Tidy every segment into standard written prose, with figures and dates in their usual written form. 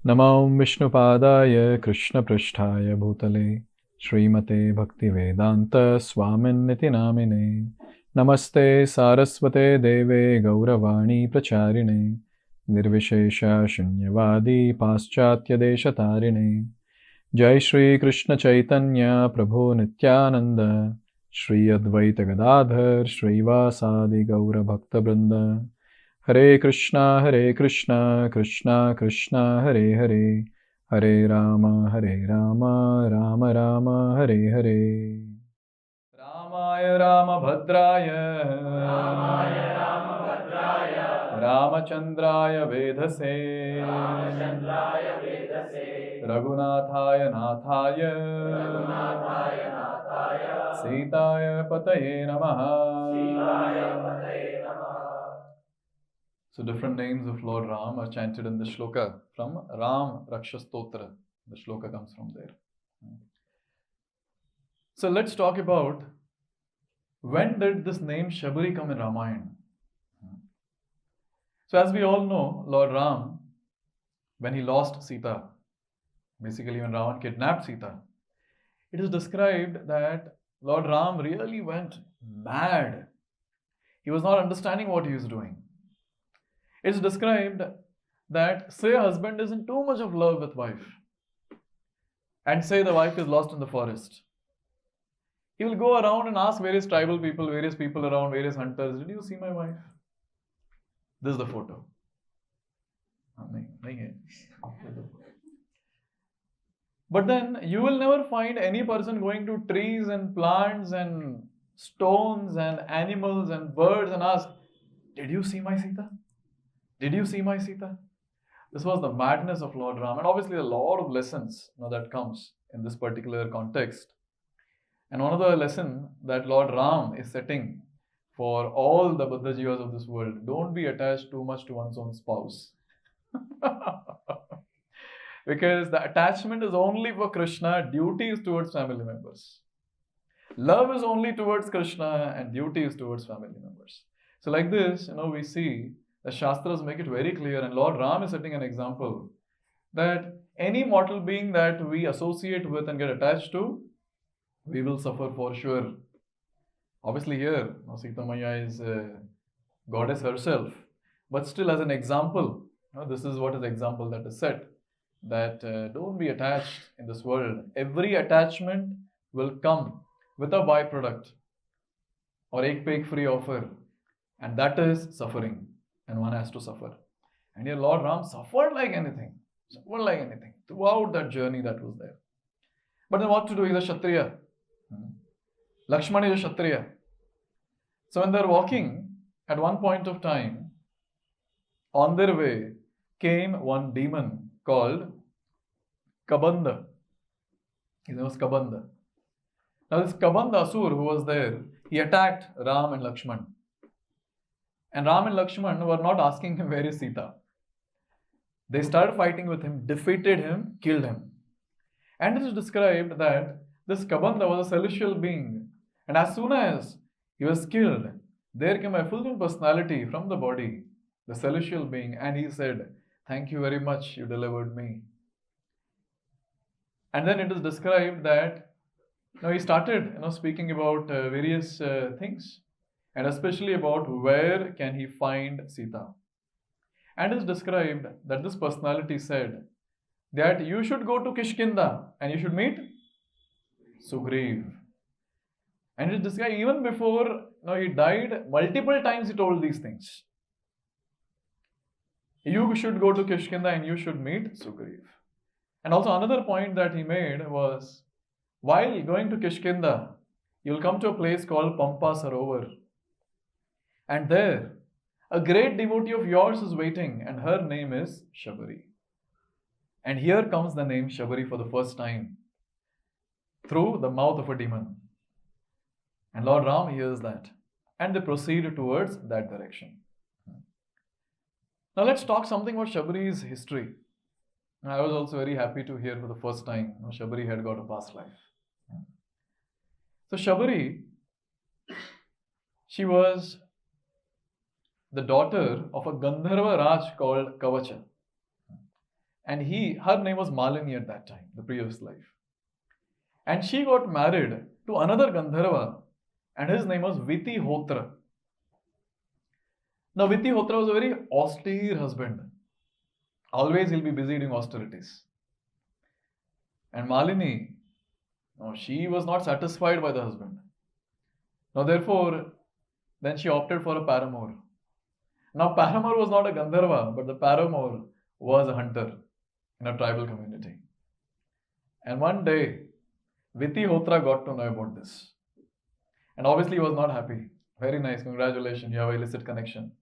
Namo Vishnupadaya Krishna Pristhaya Bhutale Srimate Bhaktivedanta Swaminiti Namine Namaste Saraswate Deve Gauravani Pracharine Nirvishesha Shunyavadi Paschatya Deshatarine Jai Shri Krishna Chaitanya Prabhu Nityananda Shri Advaita Gadadhar Shri Vasadi Gaura Bhakta Vrinda Hare Krishna, Krishna Krishna, Hare Hare, Hare Rama, Rama Rama, Hare Hare. Ramaya Ramabhadraya, Ramachandraya Vedase, Raghunathaya Nathaya, Sitaya Pataye Namaha. So different names of Lord Ram are chanted in the shloka from Ram Rakshastotra. The shloka comes from there. So let's talk about when did this name Shabari come in Ramayana. So as we all know, Lord Ram, when he lost Sita, basically when Ravan kidnapped Sita, it is described that Lord Ram really went mad. He was not understanding what he was doing. It's described that say a husband is in too much of love with wife and say the wife is lost in the forest. He will go around and ask various tribal people, various people around, various hunters, did you see my wife? This is the photo. But then you will never find any person going to trees and plants and stones and animals and birds and ask, did you see my Sita? Did you see my Sita? This was the madness of Lord Ram, and obviously a lot of lessons that comes in this particular context. And one of the lesson that Lord Ram is setting for all the Buddha Jivas of this world, don't be attached too much to one's own spouse. Because the attachment is only for Krishna, duty is towards family members. Love is only towards Krishna and duty is towards family members. So like this, we see the Shastras make it very clear, and Lord Ram is setting an example that any mortal being that we associate with and get attached to, we will suffer for sure. Obviously here, Sita Maya is goddess herself, but still as an example, this is what is the example that is set, that don't be attached in this world. Every attachment will come with a byproduct or ek pek free offer, and that is suffering. And one has to suffer. And here Lord Ram suffered like anything throughout that journey that was there. But then what to do? He's a Kshatriya. Lakshmana is a Kshatriya. So when they're walking, at one point of time, on their way came one demon called Kabanda. His name was Kabanda. Now this Kabanda Asur who was there, he attacked Ram and Lakshman. And Ram and Lakshman were not asking him where is Sita. They started fighting with him, defeated him, killed him. And it is described that this Kabanda was a celestial being. And as soon as he was killed, there came a fulfilled personality from the body, the celestial being, and he said, thank you very much, you delivered me. And then it is described that he started speaking about various things. And especially about where can he find Sita. And it is described that this personality said that you should go to Kishkinda and you should meet Sugriv. And it is described even before he died, multiple times he told these things. You should go to Kishkinda and you should meet Sugriv. And also another point that he made was, while going to Kishkinda, you will come to a place called Pampa Sarovar. And there, a great devotee of yours is waiting, and her name is Shabari. And here comes the name Shabari for the first time, through the mouth of a demon. And Lord Ram hears that, and they proceed towards that direction. Now let's talk something about Shabari's history. I was also very happy to hear for the first time Shabari had got a past life. So Shabari, she was the daughter of a Gandharva Raj called Kavacha. and her name was Malini at that time, the previous life. And she got married to another Gandharva, and his name was Vitihotra. Now, Vitihotra was a very austere husband. Always he'll be busy doing austerities. And Malini, no, she was not satisfied by the husband. Now, therefore, then she opted for a paramour. Now, paramour was not a Gandharva, but the paramour was a hunter in a tribal community. And one day, Vitihotra got to know about this. And obviously, he was not happy. Very nice, congratulations, you have an illicit connection.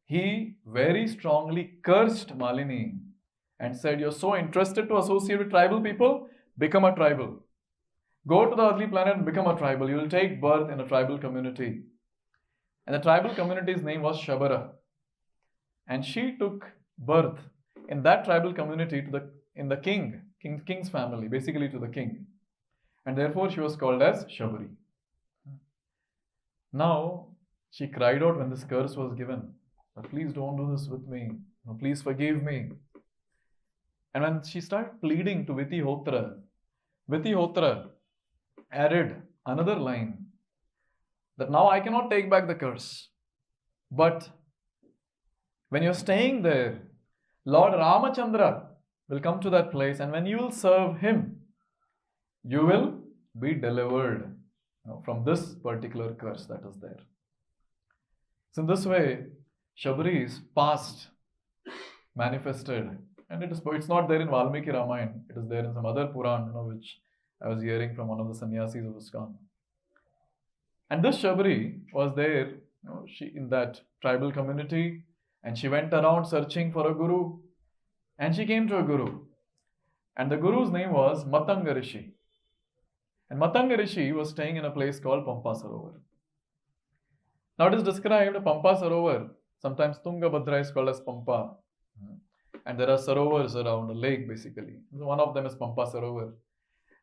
He very strongly cursed Malini and said, "You're so interested to associate with tribal people? Become a tribal. Go to the earthly planet and become a tribal. You will take birth in a tribal community." And the tribal community's name was Shabara. And she took birth in that tribal community in the king's family, basically to the king. And therefore she was called as Shabari. Now, she cried out when this curse was given, "Please don't do this with me. No, please forgive me." And when she started pleading to Vitihotra added another line that now I cannot take back the curse. But when you're staying there, Lord Ramachandra will come to that place, and when you will serve him, you will be delivered from this particular curse that is there. So in this way, Shabari's past manifested, and it's not there in Valmiki Ramayana, it is there in some other Puran, which I was hearing from one of the sannyasis of ISKCON. And this Shabari was there, she in that tribal community, and she went around searching for a guru, and she came to a guru, and the guru's name was Matanga Rishi. And Matanga Rishi was staying in a place called Pampa Sarovar. Now it is described, Pampa Sarovar, sometimes Tungabhadra is called as Pampa. And there are sarovars around, a lake basically. One of them is Pampa Sarovar.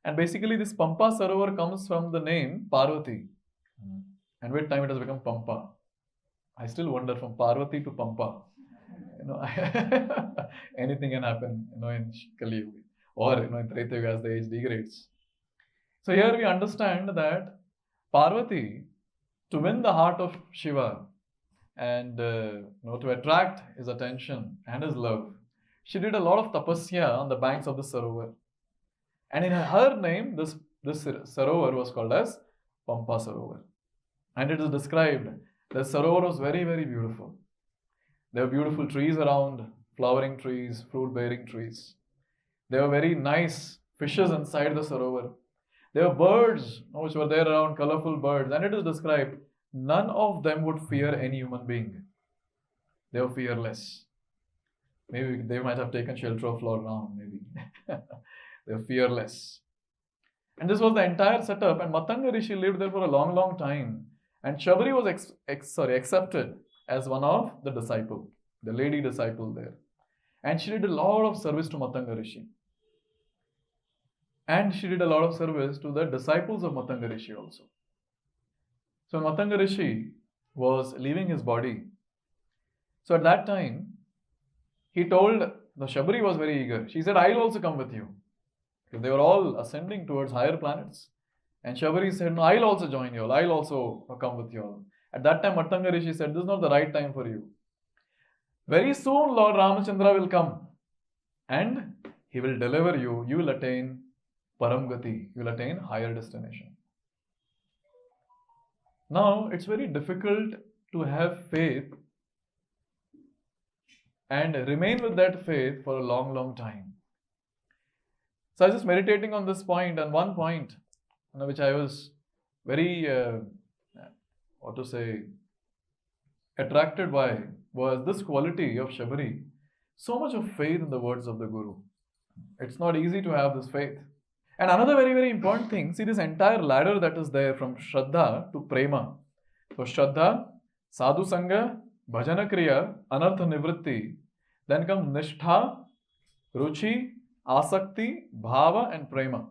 And basically this Pampa Sarovar comes from the name Parvati. And with time it has become Pampa. I still wonder, from Parvati to Pampa. Anything can happen, in Kali Yuga, or in Treta Yuga as the age degrades. So here we understand that Parvati, to win the heart of Shiva and to attract his attention and his love, she did a lot of tapasya on the banks of the Sarovar. And in her name, this Sarovar was called as Pampa Sarovar. And it is described that Sarovar was very, very beautiful. There were beautiful trees around, flowering trees, fruit-bearing trees. There were very nice fishes inside the Sarovar. There were birds which were there around, colorful birds. And it is described, none of them would fear any human being. They were fearless. Maybe they might have taken shelter of Lord Ram, maybe. They were fearless. And this was the entire setup. And Matanga Rishi lived there for a long, long time. And Shabari was accepted as one of the disciple, the lady disciple there. And she did a lot of service to Matanga Rishi. And she did a lot of service to the disciples of Matanga Rishi also. So Matanga Rishi was leaving his body. So at that time, he told, the Shabari was very eager. She said, "I'll also come with you." Because they were all ascending towards higher planets. And Shabari said, "No, I'll also join you all. I'll also come with you all." At that time, Matanga Rishi said, "This is not the right time for you. Very soon, Lord Ramachandra will come. And he will deliver you. You will attain Paramgati. You will attain higher destination." Now, it's very difficult to have faith and remain with that faith for a long, long time. So I was just meditating on this point, and one point which I was very, attracted by was this quality of Shabari. So much of faith in the words of the Guru. It's not easy to have this faith. And another very, very important thing, see this entire ladder that is there from Shraddha to Prema. So Shraddha, Sadhu Sangha, Bhajana Kriya, Anartha Nivritti. Then comes Nishtha, Ruchi, Asakti, Bhava and Prema.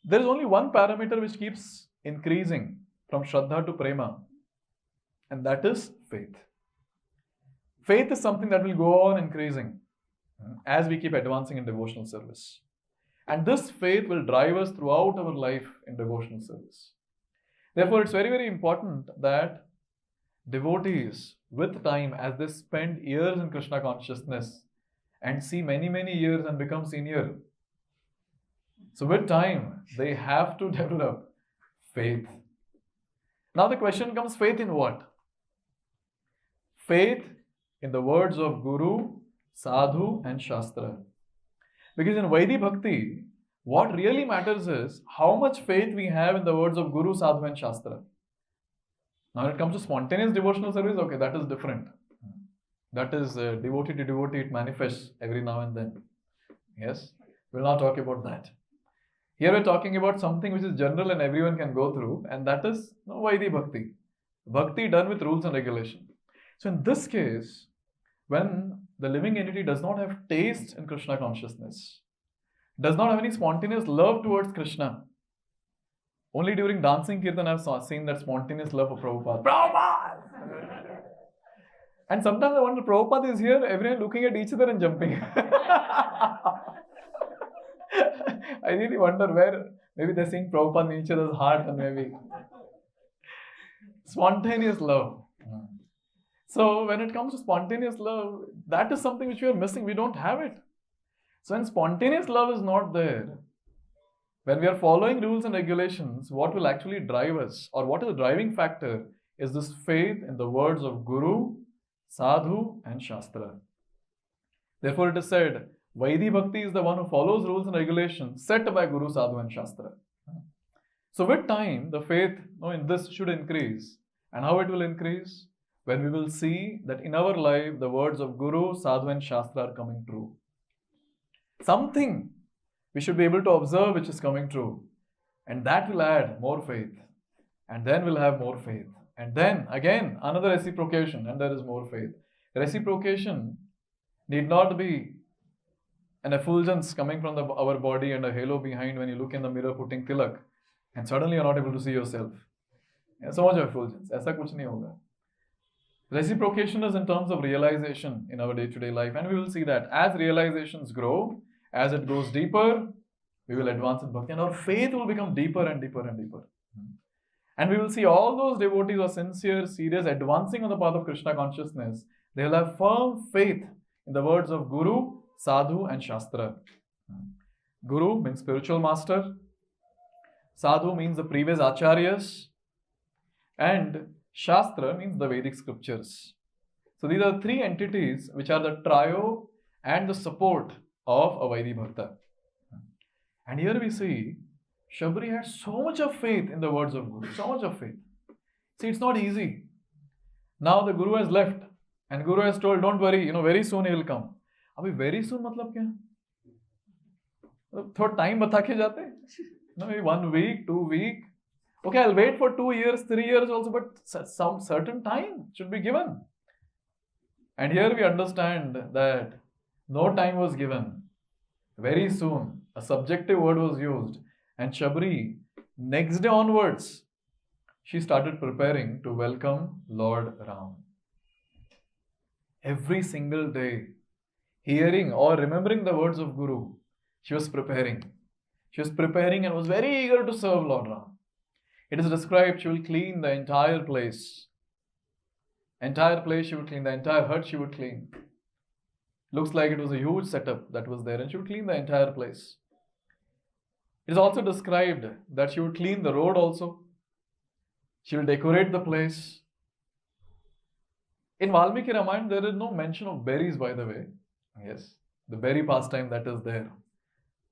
There is only one parameter which keeps increasing from Shraddha to Prema, and that is faith. Faith is something that will go on increasing as we keep advancing in devotional service. And this faith will drive us throughout our life in devotional service. Therefore, it's very, very important that devotees, with time, as they spend years in Krishna consciousness and see many, many years and become senior, so with time, they have to develop faith. Now the question comes, faith in what? Faith in the words of Guru, Sadhu and Shastra. Because in Vaidhi Bhakti, what really matters is how much faith we have in the words of Guru, Sadhu and Shastra. Now when it comes to spontaneous devotional service, okay, that is different. That is devotee to devotee, it manifests every now and then. Yes, we'll not talk about that. Here we're talking about something which is general and everyone can go through, and that is Vaidhi Bhakti. Bhakti done with rules and regulation. So in this case, when the living entity does not have taste in Krishna consciousness, does not have any spontaneous love towards Krishna, only during dancing kirtan I've seen that spontaneous love for Prabhupada. Prabhupada! And sometimes I wonder, Prabhupada is here, everyone looking at each other and jumping. I really wonder where, maybe they're seeing Prabhupada in each other's heart and maybe spontaneous love. So when it comes to spontaneous love, that is something which we are missing. We don't have it. So when spontaneous love is not there, when we are following rules and regulations, what will actually drive us, or what is the driving factor, is this faith in the words of Guru, Sadhu and Shastra. Therefore it is said, Vaidhi Bhakti is the one who follows rules and regulations set by Guru, Sadhu and Shastra. So with time, the faith in this should increase. And how it will increase? When we will see that in our life, the words of Guru, Sadhu and Shastra are coming true. Something we should be able to observe which is coming true. And that will add more faith. And then we'll have more faith. And then again, another reciprocation, and there is more faith. Reciprocation need not be an effulgence coming from our body and a halo behind when you look in the mirror putting tilak, and suddenly you're not able to see yourself. So much effulgence. Aisa kuch nahi hoga. Reciprocation is in terms of realization in our day-to-day life, and we will see that as realizations grow, as it goes deeper, we will advance in bhakti, and our faith will become deeper and deeper and deeper. And we will see all those devotees who are sincere, serious, advancing on the path of Krishna consciousness. They will have firm faith in the words of Guru, Sadhu and Shastra. Guru means spiritual master. Sadhu means the previous acharyas. And Shastra means the Vedic scriptures. So these are three entities which are the trio and the support of a Vaidhi Bhakta. And here we see Shabari had so much of faith in the words of Guru, so much of faith. See, it's not easy. Now the Guru has left and Guru has told, don't worry, very soon he will come. Abhi very soon matlab kya? Thoda time bata ke jate? Maybe 1 week, 2 weeks. Okay, I'll wait for 2 years, 3 years also, but some certain time should be given. And here we understand that no time was given. Very soon, a subjective word was used. And Shabari, next day onwards, she started preparing to welcome Lord Ram. Every single day, hearing or remembering the words of Guru, she was preparing. She was preparing and was very eager to serve Lord Ram. It is described she will clean the entire place. Entire place she would clean, the entire hut she would clean. Looks like it was a huge setup that was there, and she would clean the entire place. It is also described that she would clean the road also. She will decorate the place. In Valmiki Ramayana, there is no mention of berries, by the way. Yes, the berry pastime that is there.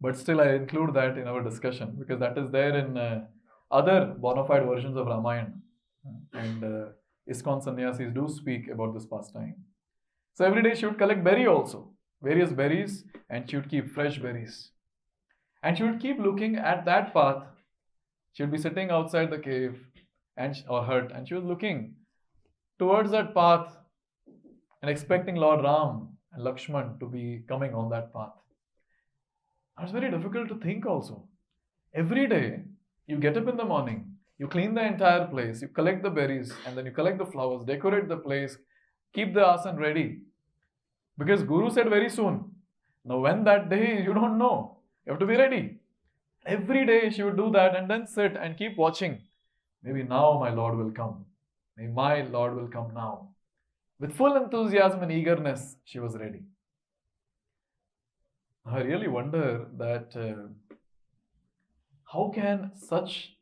But still, I include that in our discussion because that is there in other bona fide versions of Ramayana. And ISKCON sannyasis do speak about this pastime. So every day she would collect berry also, various berries, and she would keep fresh berries. And she would keep looking at that path. She would be sitting outside the cave or hut, and she was looking towards that path and expecting Lord Ram and Lakshman to be coming on that path. It's very difficult to think also. Every day, you get up in the morning, you clean the entire place, you collect the berries, and then you collect the flowers, decorate the place, Keep the asan ready. Because Guru said very soon. Now when that day, you don't know. You have to be ready. Every day she would do that and then sit and keep watching. Maybe now my Lord will come. Maybe my Lord will come now. With full enthusiasm and eagerness, she was ready. I really wonder that how can such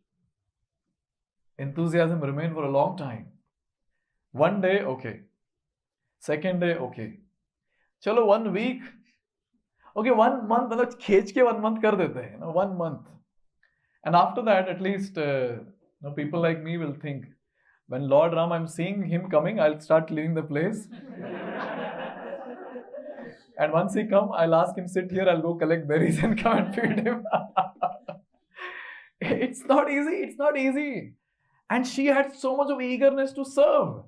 enthusiasm remain for a long time? One day, okay. Second day, okay. Chalo, 1 week. Okay, 1 month, मतलब खींच के 1 month कर देते हैं, 1 month. And after that, at least people like me will think, when Lord Ram, I'm seeing him coming, I'll start cleaning the place. And once he come, I'll ask him, sit here, I'll go collect berries and come and feed him. It's not easy. It's not easy. And she had so much of eagerness to serve.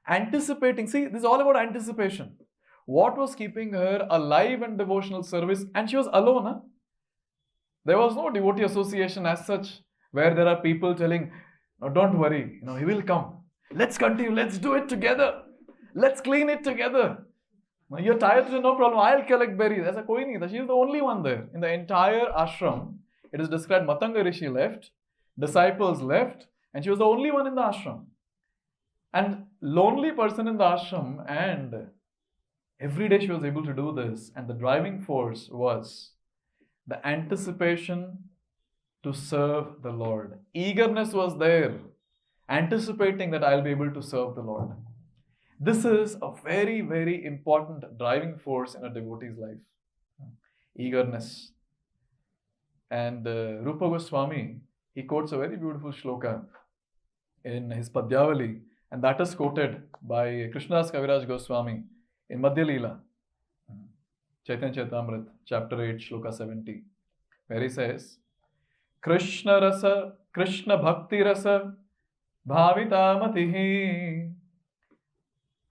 Anticipating. See, this is all about anticipation. What was keeping her alive in devotional service? And she was alone. Huh? There was no devotee association as such, where there are people telling, no, don't worry, he will come. Let's continue. Let's do it together. Let's clean it together. You're tired, no problem. I'll collect berries. Aisa koi nahi tha. She is the only one there. In the entire ashram, it is described Matanga Rishi left, disciples left, and she was the only one in the ashram. And lonely person in the ashram, and every day she was able to do this. And the driving force was the anticipation to serve the Lord. Eagerness was there, anticipating that I'll be able to serve the Lord. This is a very, very important driving force in a devotee's life. Eagerness. And Rupa Goswami, he quotes a very beautiful shloka in his Padyavali, and that is quoted by Krishnadas Kaviraj Goswami in Madhya Leela, Chaitanya Chaitamrit, chapter 8, shloka 70, where he says, Krishna Bhakti Rasa Bhavita Matihi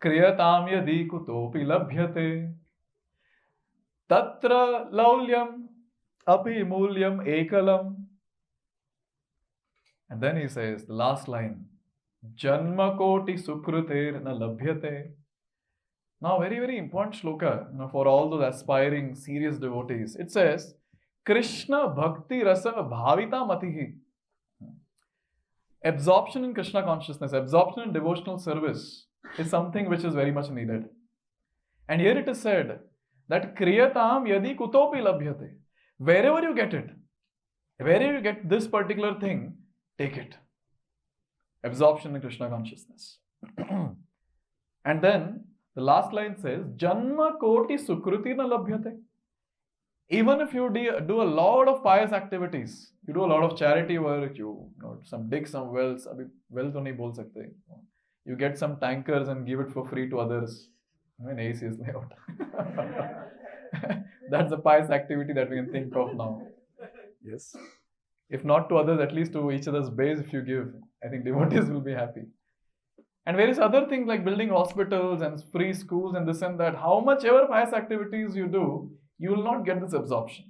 Kriyatam Yadi Kutopi Labhyate Tatra Laulyam Api Mulyam Ekalam. And then he says, the last line, Janma Koti Sukruter Na Labhyate. Now, very, very important shloka for all those aspiring, serious devotees. It says, Krishna Bhakti Rasa Bhavita Matihi. Absorption in Krishna consciousness, absorption in devotional service is something which is very much needed. And here it is said that Kriyatam Yadi Kutopi Labhyate. Wherever you get it, wherever you get this particular thing, take it. Absorption in Krishna consciousness. And then the last line says, Janma Koti Sukruti Na Labhyate. Even if you do a lot of pious activities, you do a lot of charity work, you dig some wells, wells to nahi bol sakte. You get some tankers and give it for free to others. In AECS layout. That's a pious activity that we can think of now. Yes. If not to others, at least to each other's base if you give. I think devotees will be happy. And various other things like building hospitals and free schools and this and that. How much ever pious activities you do, you will not get this absorption.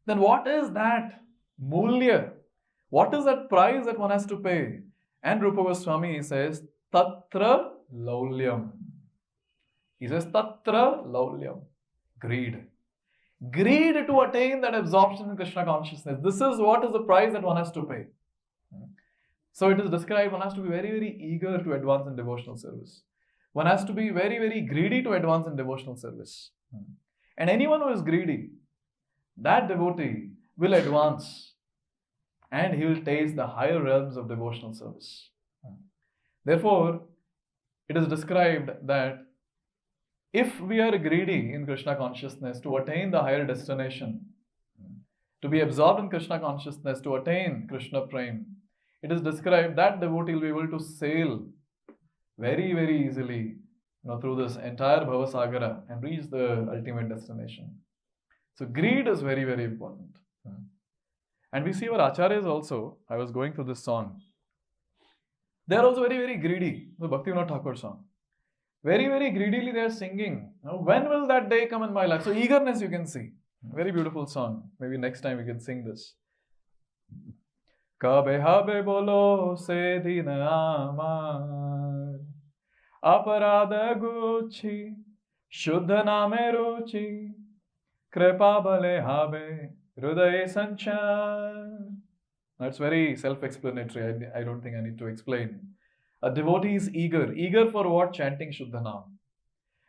Then what is that mulya? What is that price that one has to pay? And Rupa Goswami says, Tatra Laulyam. He says, Tatra Laulyam. Greed. Greed to attain that absorption in Krishna consciousness. This is what is the price that one has to pay. So it is described, one has to be very, very eager to advance in devotional service. One has to be very, very greedy to advance in devotional service. And anyone who is greedy, that devotee will advance and he will taste the higher realms of devotional service. Therefore, it is described that if we are greedy in Krishna consciousness to attain the higher destination, to be absorbed in Krishna consciousness, to attain Krishna Prem, it is described that devotee will be able to sail very, very easily through this entire Bhavasagara and reach the ultimate destination. So greed is very, very important. And we see our acharyas also. I was going through this song. They are also very, very greedy. The Bhaktivinoda Thakur song. Very, very greedily they are singing. When will that day come in my life? So eagerness you can see. Very beautiful song. Maybe next time we can sing this. Kabe habe bolo se din amar Aparada guchi, Shuddha name ruchi, Kripa bale habe, Hrudaye sanchar. That's very self-explanatory. I don't think I need to explain. A devotee is eager. Eager for what? Chanting Shuddha Nam.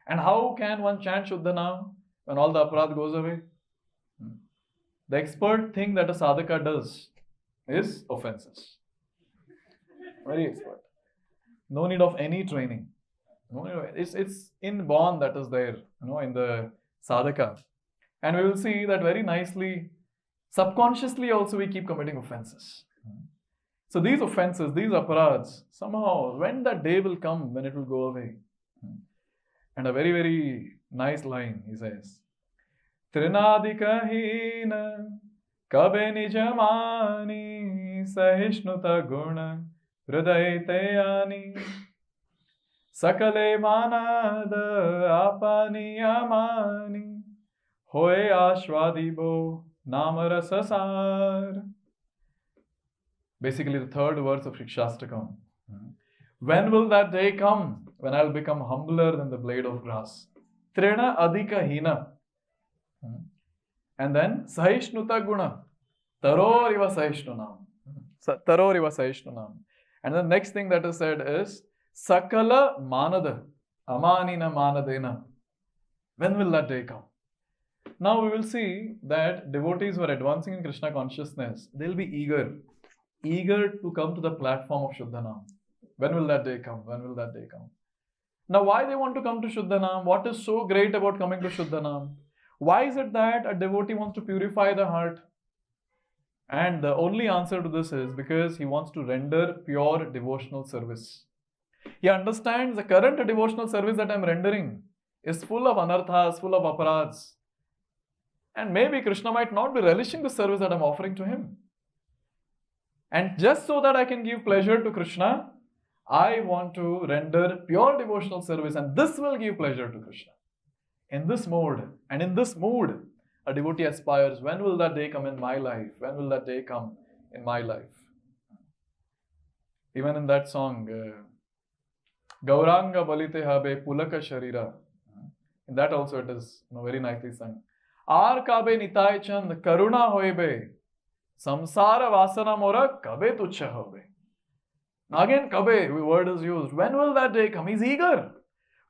And how can one chant Shuddha Nam when all the aparad goes away? The expert thing that a sadhaka does is offenses. Very expert. No need of any training. No need of, it's inborn that is there, in the sadhaka. And we will see that very nicely, subconsciously also we keep committing offenses. So these offenses, these aparads, somehow when that day will come when it will go away. And a very, very nice line he says, Trinadika hina kabe nijamani sahishnuta guna hridaye teyani sakale manada apani amani hoye ashwadibo namarasasar. Basically the third verse of Shikshastakam. When will that day come when I'll become humbler than the blade of grass? Trina adhika hina. And then Sahishnuta guna. Taroriva Sahishnunam. Taroriva Sahishnunam. And the next thing that is said is Sakala manada. Amanina manadena. When will that day come? Now we will see that devotees who are advancing in Krishna consciousness, they'll be eager to come to the platform of Shuddhanam. When will that day come? When will that day come? Now why they want to come to Shuddhanam? What is so great about coming to Shuddhanam? Why is it that a devotee wants to purify the heart? And the only answer to this is because he wants to render pure devotional service. He understands the current devotional service that I am rendering is full of anarthas, full of aparads. And maybe Krishna might not be relishing the service that I am offering to him. And just so that I can give pleasure to Krishna, I want to render pure devotional service, and this will give pleasure to Krishna. In this mode and in this mood, a devotee aspires, when will that day come in my life? When will that day come in my life? Even in that song, Gauranga balite habe pulaka sharira. In that also it is very nicely sung. Ar kabe nitai chand karuna hoibe. Samsara vasana mora kabe tuchha hobe. Now again, kabe word is used. When will that day come? He's eager.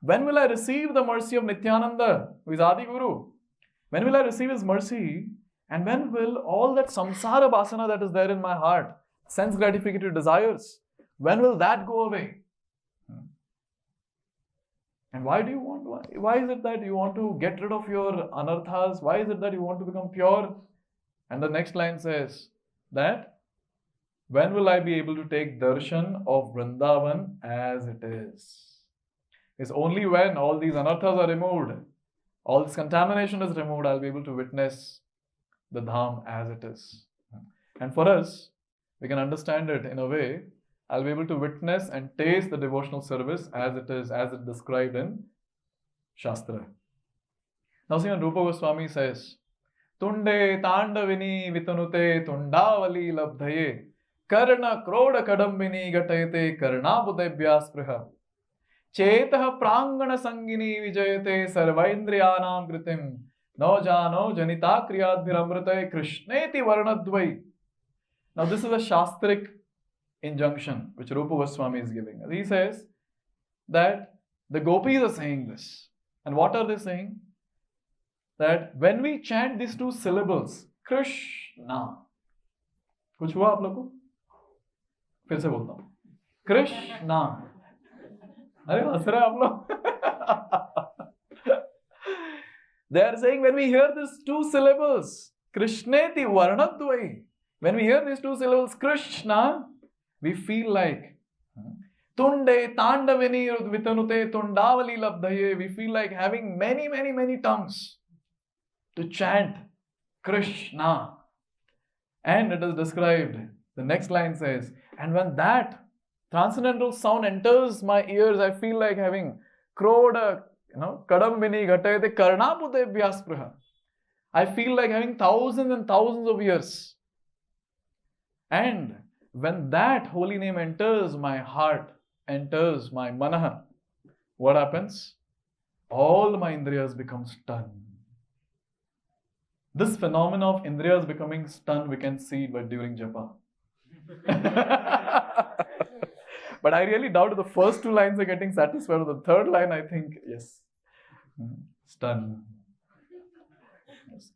When will I receive the mercy of Nityananda, who is Adi Guru? When will I receive his mercy? And when will all that samsara vasana that is there in my heart, sense gratificatory desires, when will that go away? And why do you want? Why is it that you want to get rid of your anarthas? Why is it that you want to become pure? And the next line says that when will I be able to take darshan of Vrindavan as it is? It's only when all these anarthas are removed, all this contamination is removed, I'll be able to witness the Dham as it is. And for us, we can understand it in a way, I'll be able to witness and taste the devotional service as it is, as it described in Shastra. Now see when Rupa Goswami says, Tunde Tandavini Vitanute Tundavali Labdhaye Karna Kroda Kadambini Gatayate Karna Budebhya Spriha Chetah Prangana Sangini Vijayate Sarvaindriyanam Kritim No Jano Janita Kriyadhiramritaye Krishneti Varnadvai. Now this is a Shastric injunction which Rupa Goswami is giving. He says that the gopis are saying this. And what are they saying? That when we chant these two syllables, Krishna. कुछ हुआ आप लोग को? फिर से बोलता हूँ. Krishna. अरे हंस रहे आप लोग. They are saying when we hear these two syllables, Krishneti Varnadvai. When we hear these two syllables, Krishna, we feel like Tunde Tandavini Vitanute Tundavali Labdhaye. We feel like having many, many, many tongues to chant Krishna. And it is described, the next line says, and when that transcendental sound enters my ears, I feel like having Kroda, Kadambini Gatayate Karnapudebhya Spriha. I feel like having thousands and thousands of years. And when that holy name enters my heart, enters my manaha, what happens? All my indriyas become stunned. This phenomenon of indriyas becoming stunned, we can see but during japa. But I really doubt the first two lines are getting satisfied. The third line, I think, yes, stunned. Yes.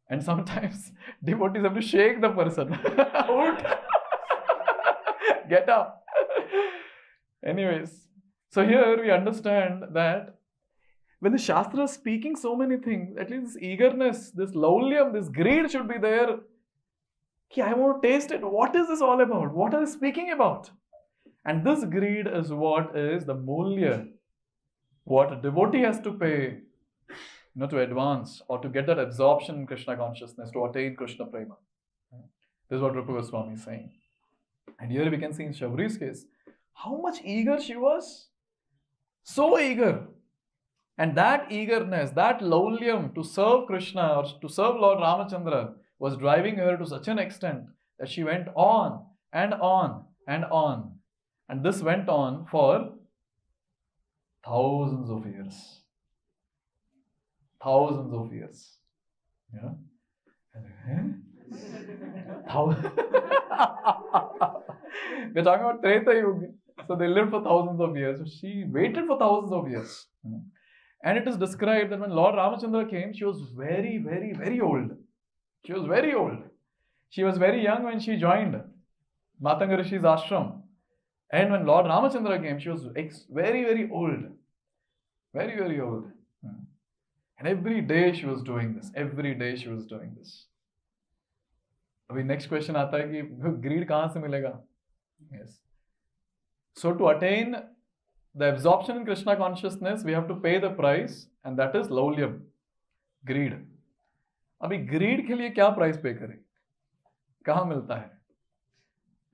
And sometimes devotees have to shake the person. Get up. Anyways, so here we understand that when the Shastra is speaking so many things, at least this eagerness, this laulyam, this greed should be there. I want to taste it. What is this all about? What are they speaking about? And this greed is what is the mulya, what a devotee has to pay, to advance or to get that absorption in Krishna consciousness, to attain Krishna prema. This is what Rupa Goswami is saying. And here we can see in Shabari's case, how much eager she was. So eager. And that eagerness, that laulyam to serve Krishna or to serve Lord Ramachandra was driving her to such an extent that she went on and on and on. And this went on for thousands of years. Thousands of years. Yeah? We're talking about Treta Yuga. So they lived for thousands of years. So she waited for thousands of years. And it is described that when Lord Ramachandra came, she was very, very, very old. She was very old. She was very young when she joined Matanga Rishi's ashram. And when Lord Ramachandra came, she was very, very old. Very, very old. And every day she was doing this. Every day she was doing this. Abhi next question aata hai ki greed kahan se milega? Yes. So to attain the absorption in Krishna consciousness, we have to pay the price, and that is laulyam, greed. Abhi greed ke liye kya price pay kare? Kahan milta hai?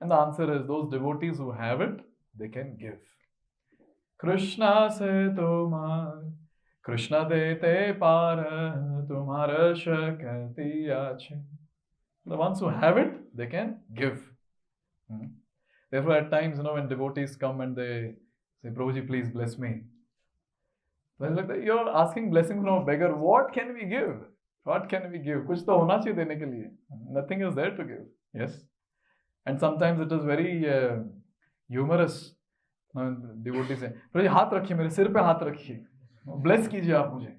And the answer is those devotees who have it, they can give. Krishna se tomar, Krishna dete par, tumhara shakti ache. The ones who have it, they can give. Therefore, at times, when devotees come and they say, Prabhuji, please bless me. Then like, you're asking blessing from a beggar. What can we give? What can we give? Kuch to hona chahiye dene ke liye. Nothing is there to give. Yes. And sometimes it is very humorous. Devotees say, Prabhuji, haath rakhiye, mere sir pe haath rakhiye. Bless kijiye aap mujhe.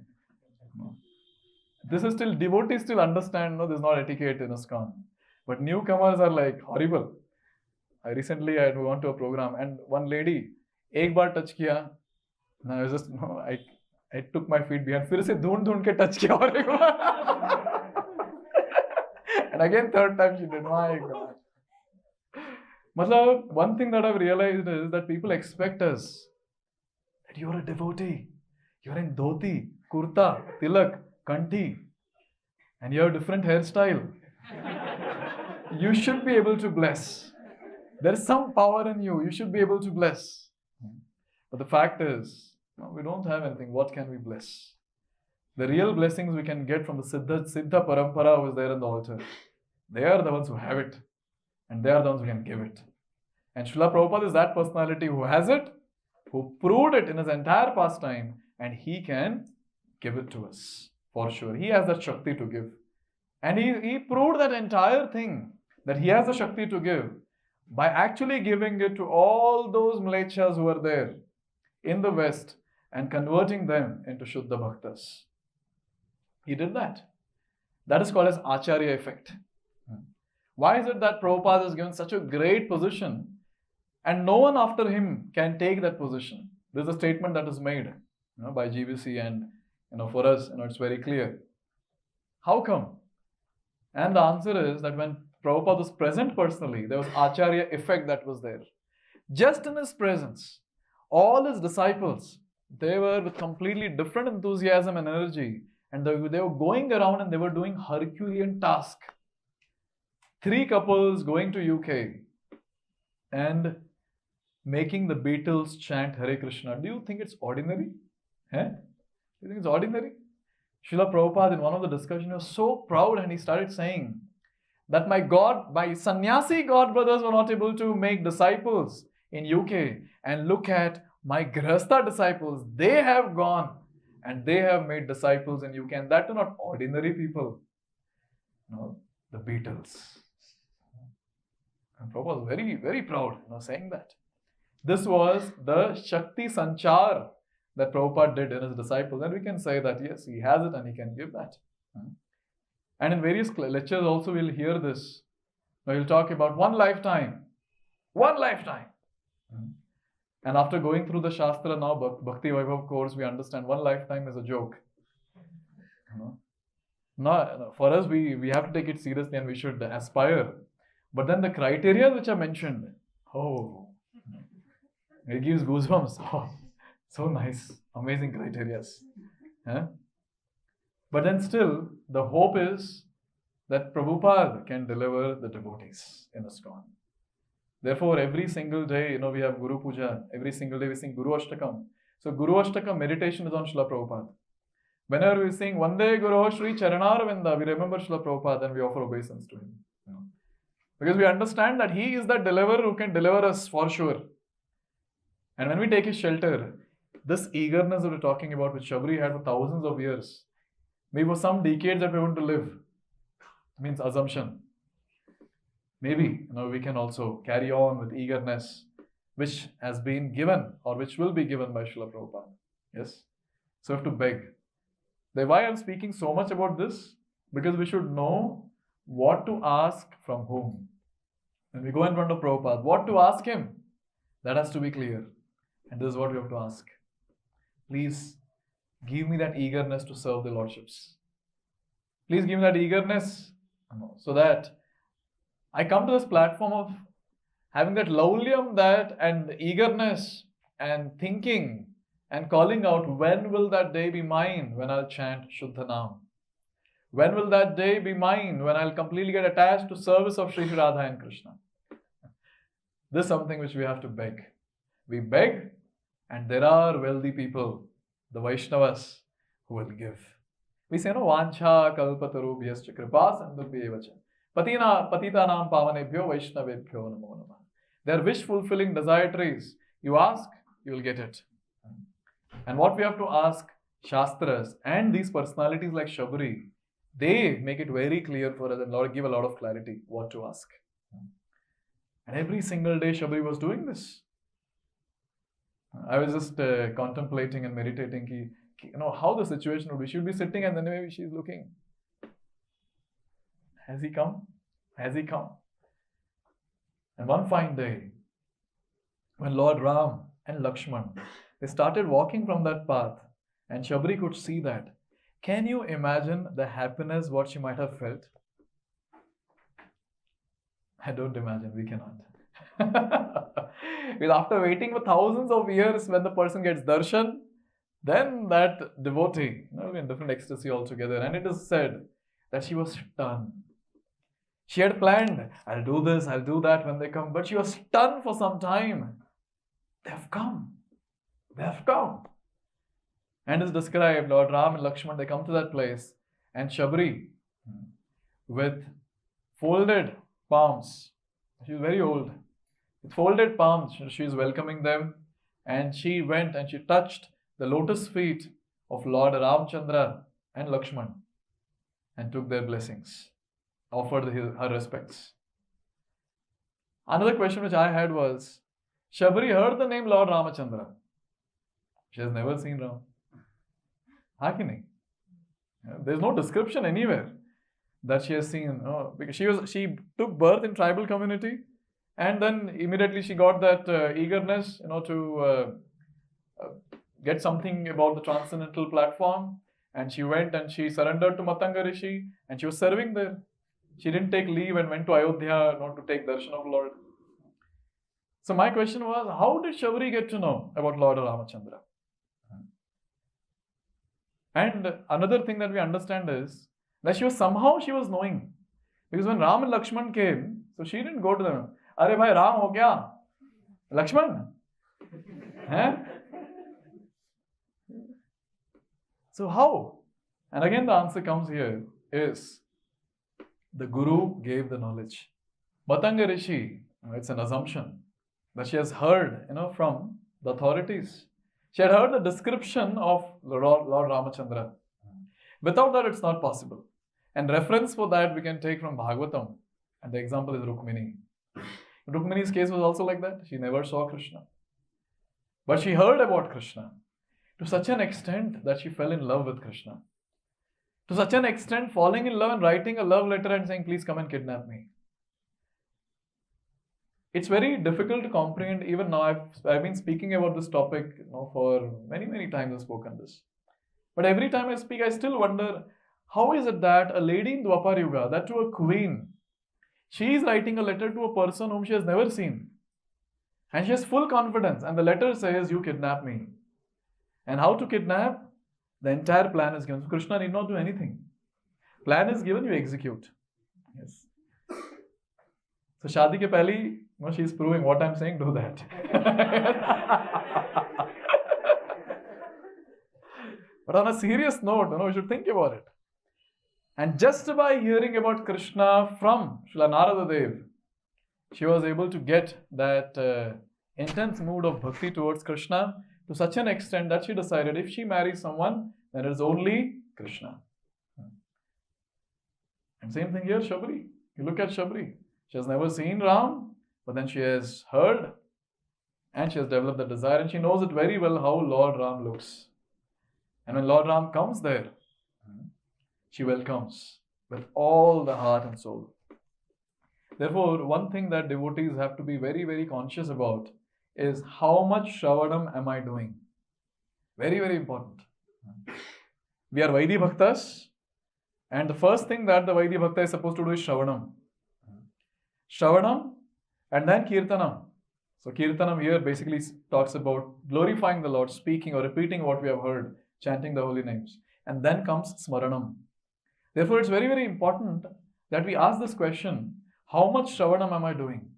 This is still, devotees still understand, there's not etiquette in ISKCON. But newcomers are like horrible. Recently I went to a program and one lady, ek bar touch kiya. I was just, I took my feet behind. Fir se dhoond ke touch kiya aur ek bar. And again third time she did. My God. Matlab, one thing that I've realized is that people expect us that you're a devotee. You're in dhoti, kurta, tilak, kanti, and you have a different hairstyle. You should be able to bless. There is some power in you. You should be able to bless. But the fact is, we don't have anything. What can we bless? The real blessings we can get from the Siddha Parampara who is there in the altar. They are the ones who have it. And they are the ones who can give it. And Srila Prabhupada is that personality who has it, who proved it in his entire pastime, and he can give it to us. For sure. He has that Shakti to give. And he proved that entire thing, that he has the Shakti to give, by actually giving it to all those Mlechas who are there in the West and converting them into Shuddha Bhaktas. He did that. That is called as Acharya effect. Why is it that Prabhupada is given such a great position and no one after him can take that position? There's a statement that is made by GBC and for us, it's very clear. How come? And the answer is that when Prabhupada was present personally, there was Acharya effect that was there. Just in his presence, all his disciples, they were with completely different enthusiasm and energy, and they were going around and they were doing Herculean task. 3 couples going to UK and making the Beatles chant Hare Krishna. Do you think it's ordinary? Do you think it's ordinary? Srila Prabhupada in one of the discussions was so proud and he started saying that my sannyasi God brothers were not able to make disciples in UK, and look at my Grihastha disciples, they have gone and they have made disciples in UK. And that are not ordinary people. No, the Beatles. And Prabhupada was very, very proud, saying that. This was the Shakti Sanchar that Prabhupada did in his disciples. And we can say that, yes, he has it and he can give that. And in various lectures also we'll hear this. Now he'll talk about one lifetime. One lifetime. And after going through the Shastra now, Bhakti Vaibhav course, we understand one lifetime is a joke. No, for us, we have to take it seriously and we should aspire. But then the criteria which are mentioned, it gives goosebumps. Oh, so nice, amazing criteria. But then still, the hope is that Prabhupada can deliver the devotees in ISKCON. Therefore, every single day, we have Guru Puja. Every single day we sing Guru Ashtakam. So Guru Ashtakam meditation is on Srila Prabhupada. Whenever we sing Vande Guru Shri Charanaravinda, we remember Srila Prabhupada and we offer obeisance to him. Because we understand that he is that deliverer who can deliver us for sure. And when we take his shelter, this eagerness that we're talking about, which Shabari had for thousands of years, maybe for some decades that we're going to live, means assumption. Maybe we can also carry on with eagerness, which has been given or which will be given by Srila Prabhupada. Yes? So we have to beg. Why I'm speaking so much about this? Because we should know what to ask from whom. When we go in front of Prabhupada, what to ask him? That has to be clear. And this is what we have to ask. Please give me that eagerness to serve the Lordships. Please give me that eagerness so that I come to this platform of having that laulyam, that and eagerness and thinking and calling out, when will that day be mine when I'll chant Shuddha Naam? When will that day be mine when I'll completely get attached to service of Sri Radha and Krishna? This is something which we have to beg. We beg, and there are wealthy people, the Vaishnavas, who will give. We say, Vancha kalpatarubhyascha kripa sandubhyevacha patitanam pavanebhyo vaishnavebhyo namo namah. They are wish-fulfilling desiratories. You ask, you will get it. And what we have to ask, Shastras and these personalities like Shabari, they make it very clear for us and give a lot of clarity what to ask. And every single day Shabari was doing this. I was just contemplating and meditating how the situation would be. She would be sitting and then maybe she's looking. Has he come? Has he come? And one fine day, when Lord Ram and Lakshman, they started walking from that path, and Shabari could see that. Can you imagine the happiness what she might have felt? I don't imagine, we cannot. Because after waiting for thousands of years, when the person gets darshan, then that devotee, in different ecstasy altogether. And it is said that she was stunned. She had planned, I'll do this, I'll do that when they come. But she was stunned for some time. They have come. They have come. And it's described, Lord Ram and Lakshman, they come to that place. And Shabari, with folded palms, she was very old. With folded palms, she is welcoming them. And she went and she touched the lotus feet of Lord Ramchandra and Lakshman and took their blessings, offered her respects. Another question which I had was, Shabari heard the name Lord Ramachandra. She has never seen Ram. Hakini. There's no description anywhere that she has seen. Because she took birth in tribal community, and then immediately she got that eagerness, to get something about the transcendental platform, and she went and she surrendered to Matanga Rishi, and she was serving there. She didn't take leave and went to Ayodhya not to take darshan of Lord. So my question was, how did Shabari get to know about Lord Ramachandra? And another thing that we understand is that she was knowing. Because when Ram and Lakshman came, so she didn't go to them. Arey bhai, Ram ho gaya? Lakshman? So how? And again the answer comes here is the Guru gave the knowledge. Matanga Rishi, it's an assumption that she has heard, from the authorities. She had heard the description of Lord Ramachandra. Without that, it's not possible. And reference for that we can take from Bhagavatam. And the example is Rukmini. Rukmini's case was also like that. She never saw Krishna. But she heard about Krishna to such an extent that she fell in love with Krishna. To such an extent, falling in love and writing a love letter and saying, please come and kidnap me. It's very difficult to comprehend. Even now, I've been speaking about this topic for many times I've spoken this. But every time I speak, I still wonder, how is it that a lady in Dwapar Yuga, that to a queen, she is writing a letter to a person whom she has never seen. And she has full confidence. And the letter says, you kidnap me. And how to kidnap? The entire plan is given. So Krishna need not do anything. Plan is given, you execute. Yes. So Shadi ke pehle, she is proving what I'm saying, do that. But on a serious note, we should think about it. And just by hearing about Krishna from Srila Narada Dev, she was able to get that intense mood of bhakti towards Krishna to such an extent that she decided if she marries someone, then it is only Krishna. And same thing here, Shabari. You look at Shabari. She has never seen Ram, but then she has heard and she has developed the desire and she knows it very well how Lord Ram looks. And when Lord Ram comes there, she welcomes with all the heart and soul. Therefore, one thing that devotees have to be very conscious about is how much Shravanam am I doing? Very important. We are Vaidhi Bhaktas, and the first thing that the Vaidhi Bhakta is supposed to do is Shravanam. Shravanam and then Kirtanam. So Kirtanam here basically talks about glorifying the Lord, speaking or repeating what we have heard, chanting the holy names. And then comes Smaranam. Therefore, it's very important that we ask this question, how much Shravanam am I doing?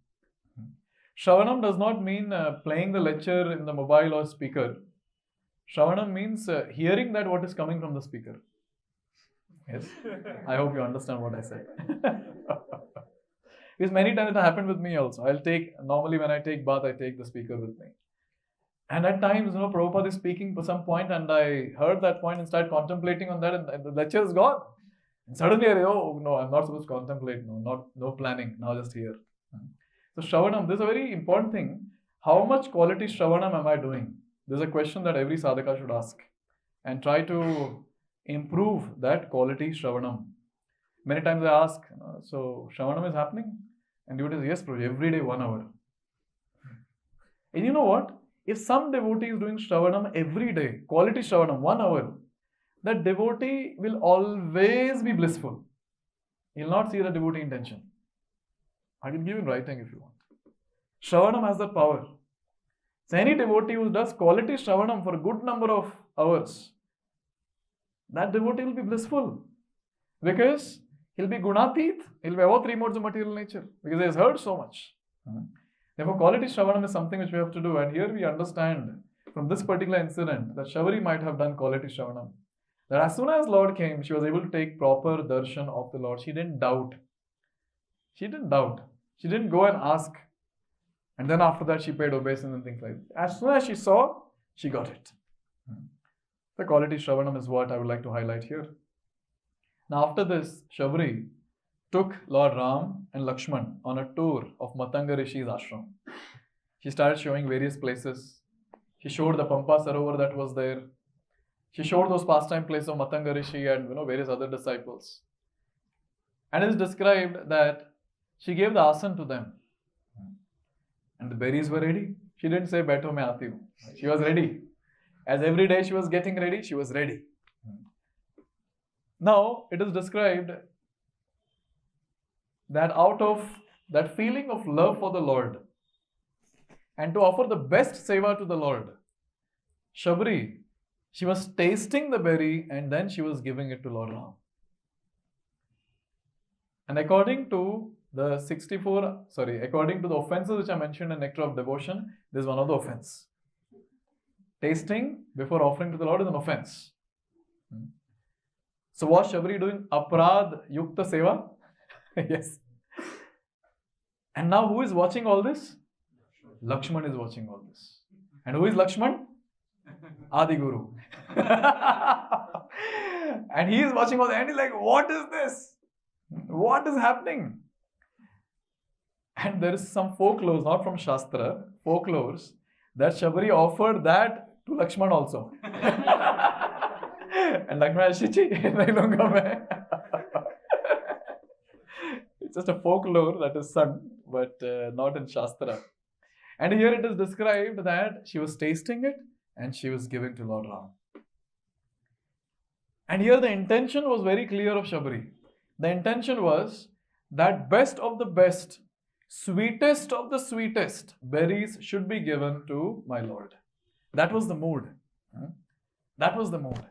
Shravanam does not mean playing the lecture in the mobile or speaker. Shravanam means hearing that what is coming from the speaker. Yes, I hope you understand what I said. Because many times it happened with me also. Normally when I take bath, I take the speaker with me. And at times, Prabhupada is speaking for some point and I heard that point and started contemplating on that and the lecture is gone. And suddenly oh no, I'm not supposed to contemplate, no planning, now just here. So Shravanam, this is a very important thing. How much quality Shravanam am I doing? This is a question that every sadhaka should ask and try to improve that quality Shravanam. Many times I ask, so Shravanam is happening? And devotee says, yes, Prabhu, every day 1 hour. And you know what? If some devotee is doing Shravanam every day, quality Shravanam, 1 hour, that devotee will always be blissful. He will not see the devotee intention. I can give in writing if you want. Shravanam has that power. So any devotee who does quality Shravanam for a good number of hours, that devotee will be blissful. Because he'll be gunatit, he'll be about 3 modes of material nature. Because he has heard so much. Therefore, quality Shravanam is something which we have to do. And here we understand from this particular incident that Shabari might have done quality Shravanam. That as soon as Lord came, she was able to take proper darshan of the Lord. She didn't doubt. She didn't go and ask. And then after that, she paid obeisance and things like that. As soon as she saw, she got it. The quality Shravanam is what I would like to highlight here. Now after this, Shabari took Lord Ram and Lakshman on a tour of Matanga Rishi's ashram. She started showing various places. She showed the Pampa Sarovar that was there. She showed those pastime places of Matanga Rishi and various other disciples. And it is described that she gave the asan to them. And the berries were ready. She didn't say, Baito main aati hu. She was ready. As every day she was getting ready, she was ready. Now, it is described that out of that feeling of love for the Lord and to offer the best seva to the Lord, Shabari, she was tasting the berry and then she was giving it to Lord Ram. And according to the offenses which I mentioned in Nectar of Devotion, this is one of the offense. Tasting before offering to the Lord is an offense. So was Shabari doing aprad yukta seva? Yes. And now who is watching all this? Lakshman is watching all this. And who is Lakshman? Adi Guru. And he is watching all that and he's like, what is this? What is happening? And there is some folklore, not from Shastra, folklores, that Shabari offered that to Lakshman also. And Lakshman said, Chichi, nahi lunga main. It's just a folklore that is sung, but not in Shastra. And here it is described that she was tasting it and she was giving to Lord Ram. And here the intention was very clear of Shabari. The intention was that best of the best, sweetest of the sweetest berries should be given to my Lord. That was the mood. That was the mood.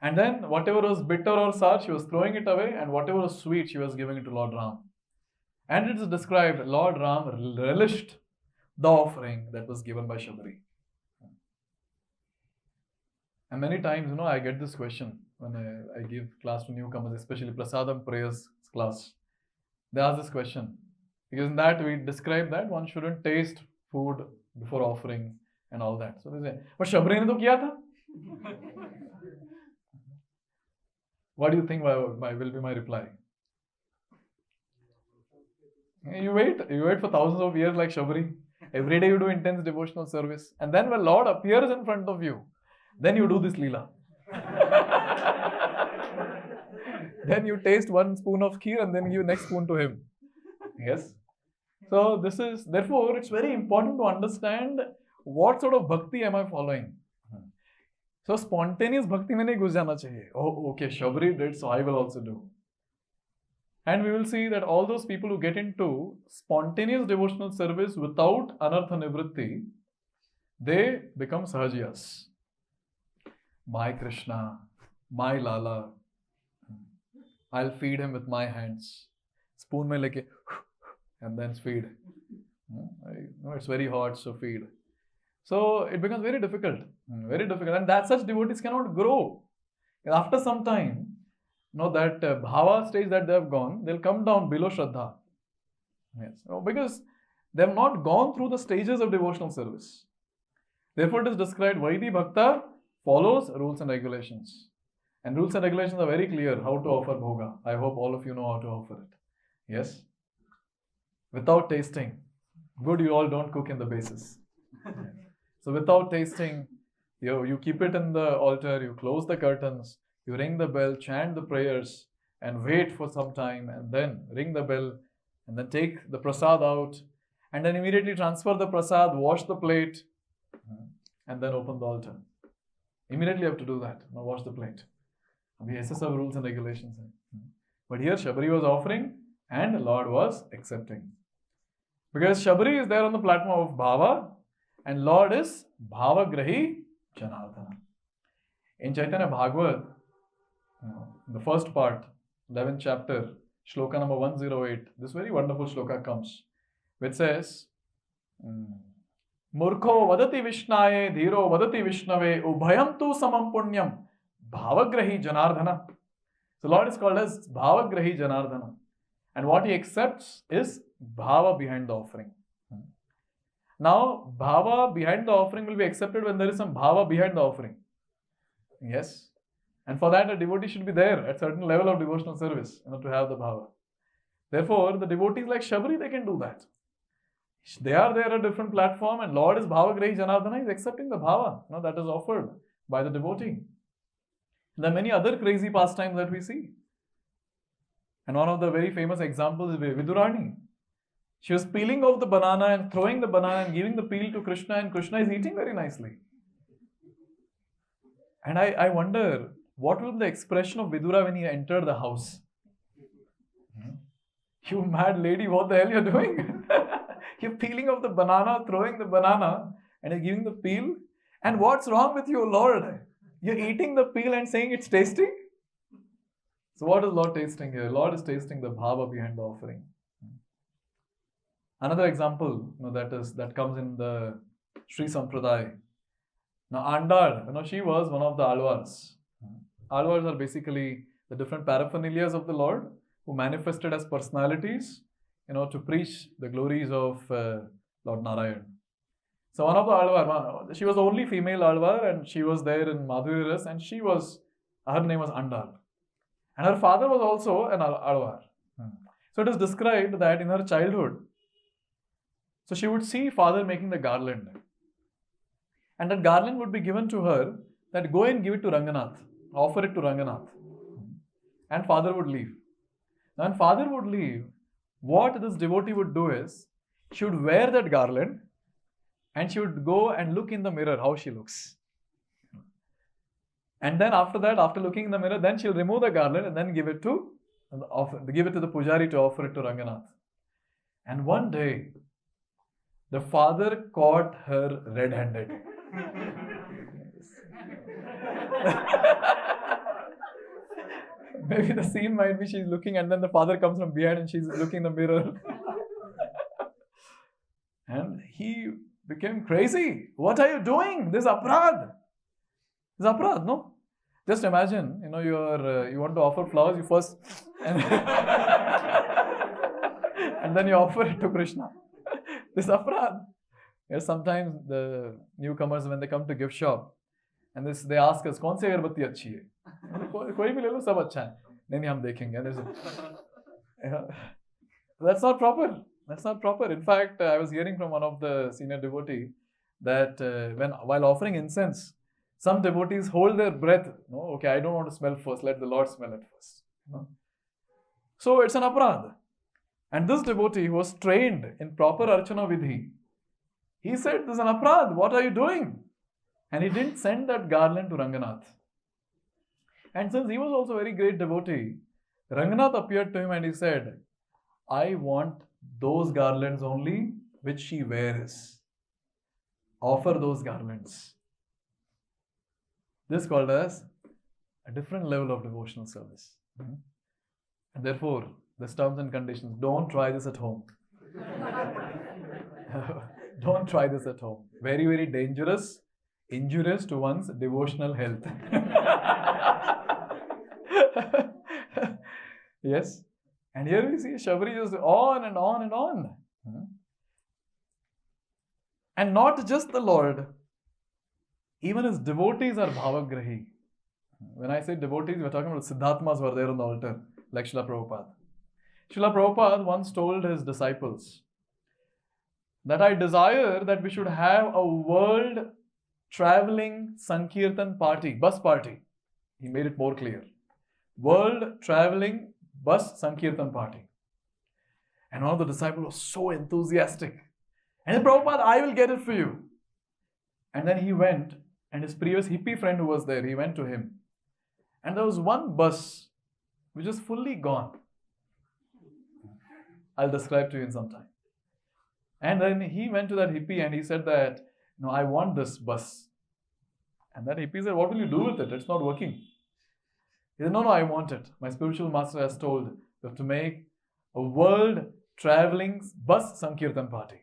And then whatever was bitter or sour, she was throwing it away, and whatever was sweet, she was giving it to Lord Ram. And it is described, Lord Ram relished the offering that was given by Shabari. And many times, I get this question when I give class to newcomers, especially Prasadam prayers class. They ask this question. Because in that we describe that one shouldn't taste food before offering and all that. So they say, but Shabari ne to kiya tha? What do you think will be my reply? You wait for thousands of years like Shabari. Every day you do intense devotional service. And then when Lord appears in front of you, then you do this Leela. Then you taste one spoon of kheer and then give next spoon to him. Yes? So therefore, it's very important to understand what sort of bhakti am I following. So spontaneous bhakti mein nahi ghus jana chahiye. Oh, okay, Shabari did, so I will also do. And we will see that all those people who get into spontaneous devotional service without anartha nivritti, they become sahajiyas. My Krishna, my Lala, I'll feed him with my hands. Spoon mein leke, and then feed. It's very hot, so feed. So it becomes very difficult. And that such devotees cannot grow. After some time, that bhava stage that they have gone, they'll come down below Shraddha. Yes. Because they have not gone through the stages of devotional service. Therefore, it is described, Vaidhi Bhakta follows rules and regulations. And rules and regulations are very clear how to offer bhoga. I hope all of you know how to offer it. Yes? Without tasting. Good, you all don't cook in the bases. So without tasting, you keep it in the altar, you close the curtains, you ring the bell, chant the prayers, and wait for some time, and then ring the bell, and then take the prasad out, and then immediately transfer the prasad, wash the plate, and then open the altar. Immediately you have to do that. Now wash the plate. These are rules and regulations. But here Shabari was offering, and the Lord was accepting. Because Shabari is there on the platform of Bhava, and Lord is Bhava Grahi Janardhana. In Chaitanya Bhagavad, the first part, 11th chapter, shloka number 108, this very wonderful shloka comes, which says, Murkho vadati Vishnaye, Dhiro vadati Vishnave, Ubhayam tu samam punyam, Bhavagrahi Janardhana. So Lord is called as Bhavagrahi Janardhana. And what he accepts is Bhava behind the offering. Now, Bhava behind the offering will be accepted when there is some Bhava behind the offering. Yes. And for that, a devotee should be there at a certain level of devotional service to have the Bhava. Therefore, the devotees like Shabari, they can do that. They are there at a different platform, and Lord is Bhavagrahi Janardhana, is accepting the Bhava that is offered by the devotee. There are many other crazy pastimes that we see. And one of the very famous examples is Vidurani. She was peeling off the banana and throwing the banana and giving the peel to Krishna, and Krishna is eating very nicely. And I wonder, what will be the expression of Vidura when he entered the house? You mad lady, what the hell you're doing? You're peeling off the banana, throwing the banana, and you're giving the peel. And what's wrong with you, Lord? You're eating the peel and saying it's tasty? So what is Lord tasting here? Lord is tasting the bhava behind the offering. Another example that comes in the Sri Sampradaya. Now Andar, she was one of the Alvars. Alvars are basically the different paraphernalias of the Lord who manifested as personalities, to preach the glories of Lord Narayan. So one of the Alvar, she was the only female Alvar, and she was there in Madhuri Ras, and her name was Andal. And her father was also an Alvar. So it is described that in her childhood, so she would see father making the garland. And that garland would be given to her, that go and give it to Ranganath, offer it to Ranganath. And father would leave. Now when father would leave, what this devotee would do is, she would wear that garland and she would go and look in the mirror how she looks. And then after that, after looking in the mirror, then she'll remove the garland and then give it to the pujari to offer it to Ranganath. And one day, the father caught her red-handed. Maybe the scene might be she's looking and then the father comes from behind and she's looking in the mirror. And he became crazy. What are you doing? This is aparad. This is aparad, no? Just imagine, you want to offer flowers, you first and then you offer it to Krishna. This is aparad. Yes, sometimes the newcomers, when they come to gift shop, and they ask us, "Kaun si agarbatti achhi hai?" Koi bhi le lo, sab acha hai. Nahi, hum dekhenge. That's not proper. That's not proper. In fact, I was hearing from one of the senior devotee that while offering incense, some devotees hold their breath. No, okay, I don't want to smell first. Let the Lord smell it first. So it's an aparad. And this devotee who was trained in proper Archana Vidhi, he said, "This is an aparad. What are you doing?" And he didn't send that garland to Ranganath. And since he was also a very great devotee, Ranganath appeared to him and he said, "I want those garlands only which she wears. Offer those garlands." This is called as a different level of devotional service. And therefore, the terms and conditions, don't try this at home. Don't try this at home. Very, very dangerous, injurious to one's devotional health. Yes. And here we see Shabari just on and on and on. And not just the Lord, even his devotees are bhavagrahi. When I say devotees, we're talking about Siddhartmas who are there on the altar, like Srila Prabhupada. Srila Prabhupada once told his disciples that I desire that we should have a world traveling Sankirtan party, bus party. He made it more clear. World traveling bus Sankirtan party. And one of the disciples was so enthusiastic. And he said, "Prabhupada, I will get it for you." And then he went, and his previous hippie friend who was there, he went to him. And there was one bus which was fully gone. I'll describe to you in some time. And then he went to that hippie and he said that, "No, I want this bus." And that hippie said, "What will you do with it? It's not working." He said, No, I want it. My spiritual master has told you have to make a world traveling bus Sankirtan party.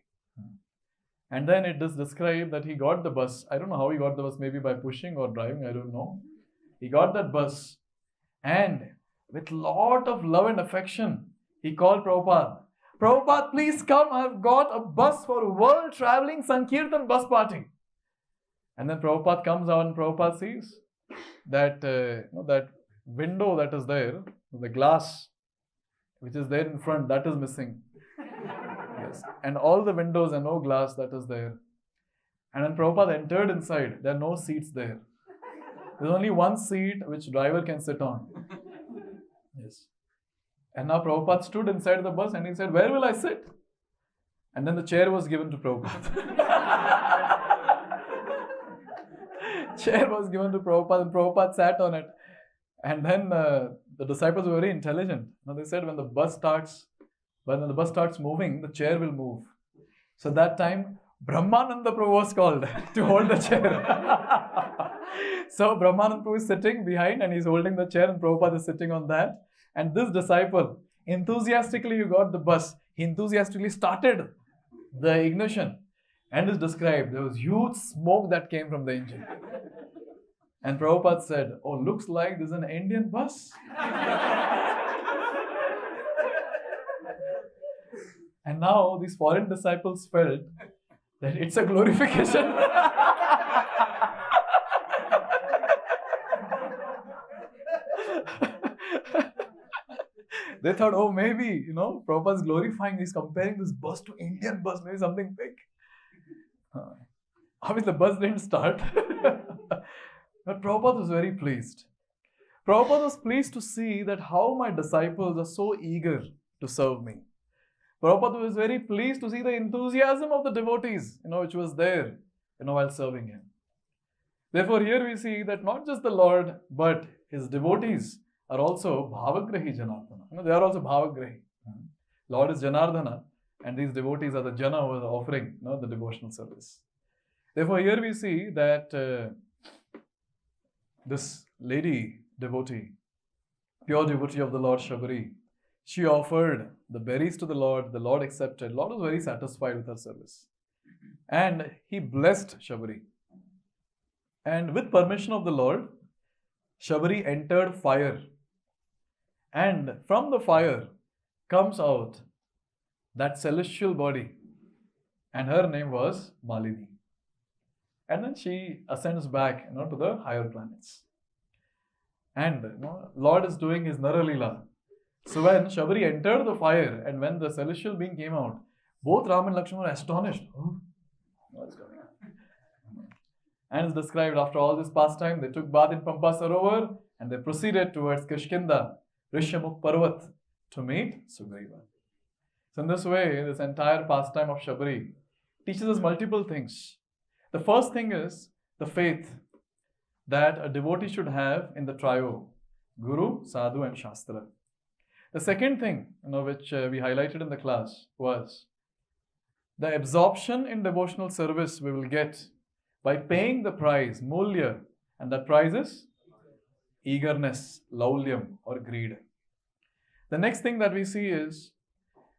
And then it is described that he got the bus. I don't know how he got the bus, maybe by pushing or driving, I don't know. He got that bus and with lot of love and affection, he called Prabhupada. "Prabhupada, please come. I've got a bus for world traveling Sankirtan bus party." And then Prabhupada comes out and Prabhupada sees that that window that is there, the glass which is there in front, that is missing. Yes. And all the windows and no glass that is there. And when Prabhupada entered inside, there are no seats there. There's only one seat which driver can sit on. Yes. And now Prabhupada stood inside the bus and he said, "Where will I sit?" And then the chair was given to Prabhupada. Chair was given to Prabhupada and Prabhupada sat on it. And then the disciples were very intelligent. Now they said when the bus starts moving, the chair will move. So that time, Brahmananda Prabhu was called to hold the chair. So Brahmananda Prabhu is sitting behind and he's holding the chair and Prabhupada is sitting on that. And this disciple, enthusiastically you got the bus. He enthusiastically started the ignition. And is described, there was huge smoke that came from the engine. And Prabhupada said, "Oh, looks like this is an Indian bus." And now these foreign disciples felt that it's a glorification. They thought, oh, maybe, Prabhupada's glorifying, he's comparing this bus to Indian bus, maybe something big. Obviously, the bus didn't start. But Prabhupada was very pleased. Prabhupada was pleased to see that how my disciples are so eager to serve me. Prabhupada was very pleased to see the enthusiasm of the devotees, which was there, while serving him. Therefore, here we see that not just the Lord, but his devotees are also Bhavagrahi Janardana. They are also Bhavagrahi. Lord is Janardana, and these devotees are the Jana who are offering the devotional service. Therefore, here we see that this lady devotee, pure devotee of the Lord Shabari, she offered the berries to the Lord accepted. Lord was very satisfied with her service. And he blessed Shabari. And with permission of the Lord, Shabari entered fire. And from the fire comes out that celestial body. And her name was Malini. And then she ascends back to the higher planets. And Lord is doing his Naralila. So when Shabari entered the fire and when the celestial being came out, both Ram and Lakshmana were astonished. Oh, what's going on? And it's described after all this pastime, they took bath in Pampa Sarovar and they proceeded towards Kishkinda, Rishamukh Parvat, to meet Sugriva. So in this way, this entire pastime of Shabari teaches us multiple things. The first thing is the faith that a devotee should have in the trio, Guru, Sadhu and Shastra. The second thing, which we highlighted in the class was the absorption in devotional service we will get by paying the price, mulya, and that price is eagerness, laulyam or greed. The next thing that we see is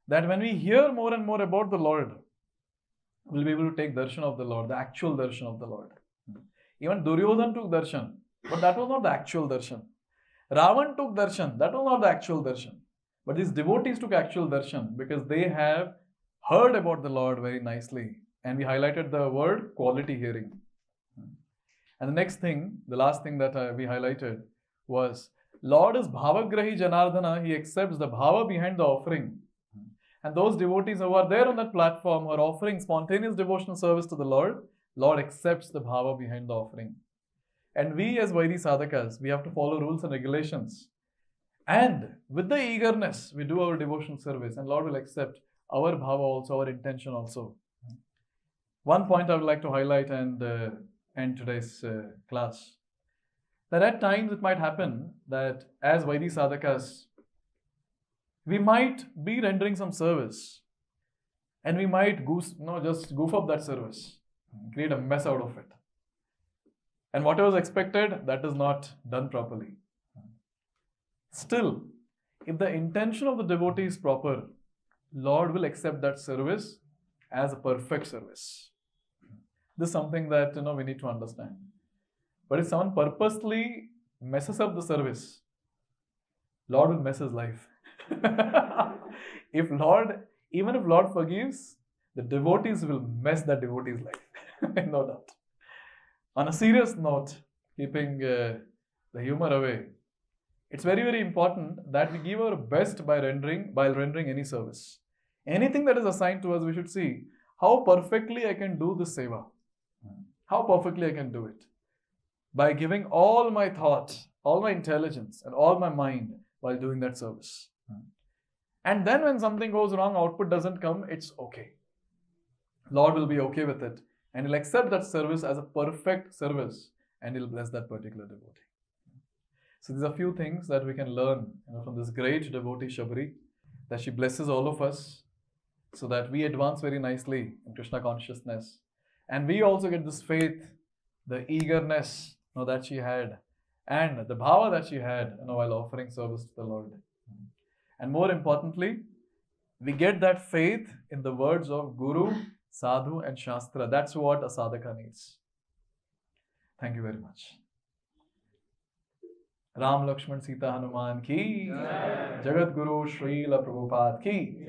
that when we hear more and more about the Lord, we'll be able to take darshan of the Lord, the actual darshan of the Lord. Even Duryodhan took darshan, but that was not the actual darshan. Ravan took darshan, that was not the actual darshan. But these devotees took actual darshan because they have heard about the Lord very nicely. And we highlighted the word quality hearing. And the next thing, the last thing that we highlighted was Lord is Bhavagrahi Janardana. He accepts the bhava behind the offering. And those devotees who are there on that platform who are offering spontaneous devotional service to the Lord, Lord accepts the bhava behind the offering. And we as Vaidhi sadhakas, we have to follow rules and regulations. And with the eagerness, we do our devotional service and Lord will accept our bhava also, our intention also. One point I would like to highlight and end today's class. That at times it might happen that as Vaidhi sadhakas, we might be rendering some service and we might just goof up that service, create a mess out of it. And whatever was expected, that is not done properly. Still, if the intention of the devotee is proper, Lord will accept that service as a perfect service. This is something that we need to understand. But if someone purposely messes up the service, Lord will mess his life. Even if Lord forgives, the devotees will mess that devotee's life. No doubt. On a serious note, keeping the humor away, it's very, very important that we give our best while rendering any service. Anything that is assigned to us, we should see how perfectly I can do this seva. How perfectly I can do it. By giving all my thought, all my intelligence, and all my mind while doing that service. And then when something goes wrong, output doesn't come, it's okay. Lord will be okay with it. And He'll accept that service as a perfect service. And He'll bless that particular devotee. So these are a few things that we can learn from this great devotee Shabari. That she blesses all of us. So that we advance very nicely in Krishna consciousness. And we also get this faith, the eagerness that she had. And the bhava that she had while offering service to the Lord. And more importantly, we get that faith in the words of Guru, Sadhu and Shastra. That's what a sadhaka needs. Thank you very much. Ram Lakshman Sita Hanuman ki, Jagat Guru Srila Prabhupada ki.